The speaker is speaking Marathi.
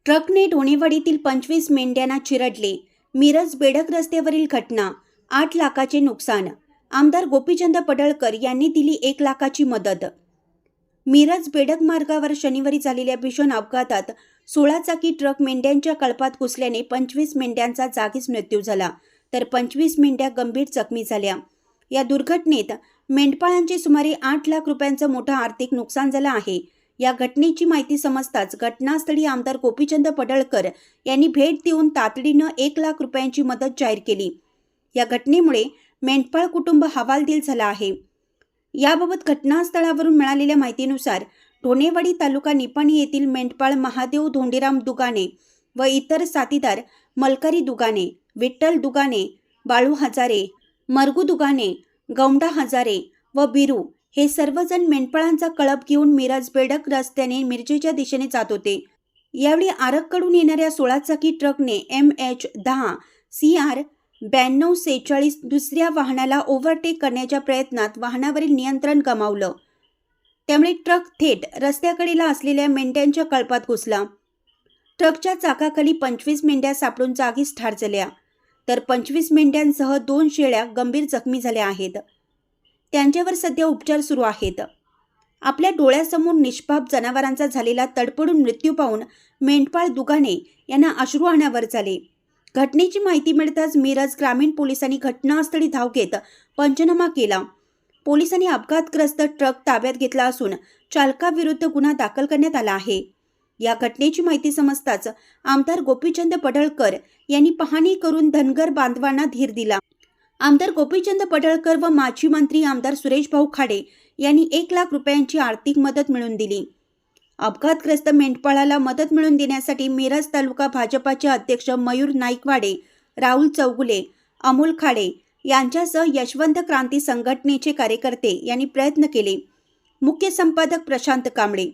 ट्रकने ढोणेवाडीतील 25 मेंढ्यांना चिरडले. मिरज बेडक रस्त्यावरील घटना. 8 लाखाचे नुकसान. आमदार गोपीचंद पडळकर यांनी दिली 1 लाखाची मदत. मिरज बेडक मार्गावर शनिवारी झालेल्या भीषण अपघातात 16 चाकी ट्रक मेंढ्यांच्या कळपात घुसल्याने 25 मेंढ्यांचा जागीच मृत्यू झाला, तर 25 मेंढ्या गंभीर जखमी झाल्या. या दुर्घटनेत मेंढपाळांचे सुमारे 8 लाख रुपयांचं मोठं आर्थिक नुकसान झालं आहे. या घटनेची माहिती समजताच घटनास्थळी आमदार गोपीचंद पडळकर यांनी भेट देऊन तातडीनं 1 लाख रुपयांची मदत जाहीर केली. या घटनेमुळे मेंढपाळ कुटुंब हवालदिल झाला आहे. याबाबत घटनास्थळावरून मिळालेल्या माहितीनुसार ढोणेवाडी तालुका निपाणी येथील मेंढपाळ महादेव धोंडीराम दुगाने व इतर साथीदार मलकारी दुगाने, विठ्ठल दुगाने, बाळू हजारे, मरगू दुगाने, गौंडा हजारे व बिरू हे सर्वजण मेंढपाळांचा कळप घेऊन मिरज बेडक रस्त्याने मिरजेच्या दिशेने जात होते. यावेळी आरगकडून येणाऱ्या 16 चाकी ट्रकने MH10 CR 9246 दुसऱ्या वाहनाला ओव्हरटेक करण्याच्या प्रयत्नात वाहनावरील नियंत्रण गमावलं. त्यामुळे ट्रक थेट रस्त्याकडेला असलेल्या मेंढ्यांच्या कळपात घुसला. ट्रकच्या चाकाखाली 25 मेंढ्या सापडून जागीच ठार झाल्या, तर 25 मेंढ्यांसह 2 शेळ्या गंभीर जखमी झाल्या आहेत. त्यांच्यावर सध्या उपचार सुरू आहेत. आपल्या डोळ्यासमोर निष्पाप जनावरांचा झालेला तडफडून मृत्यू पाहून मेंढपाळ दुगाने यांना अश्रू अनावर झाले. घटनेची माहिती मिळताच मिरज ग्रामीण पोलिसांनी घटनास्थळी धाव घेत पंचनामा केला. पोलिसांनी अपघातग्रस्त ट्रक ताब्यात घेतला असून चालकाविरुद्ध गुन्हा दाखल करण्यात आला आहे. या घटनेची माहिती समजताच आमदार गोपीचंद पडळकर यांनी पाहणी करून धनगर बांधवांना धीर दिला. आमदार गोपीचंद पडळकर व माजी मंत्री आमदार सुरेश भाऊ खाडे यांनी 1 लाख रुपयांची आर्थिक मदत मिळवून दिली. अपघातग्रस्त मेंढपाळाला मदत मिळवून देण्यासाठी मिरज तालुका भाजपाचे अध्यक्ष मयूर नाईकवाडे, राहुल चौगुले, अमोल खाडे यांच्यासह यशवंत क्रांती संघटनेचे कार्यकर्ते यांनी प्रयत्न केले. मुख्य संपादक प्रशांत कांबळे.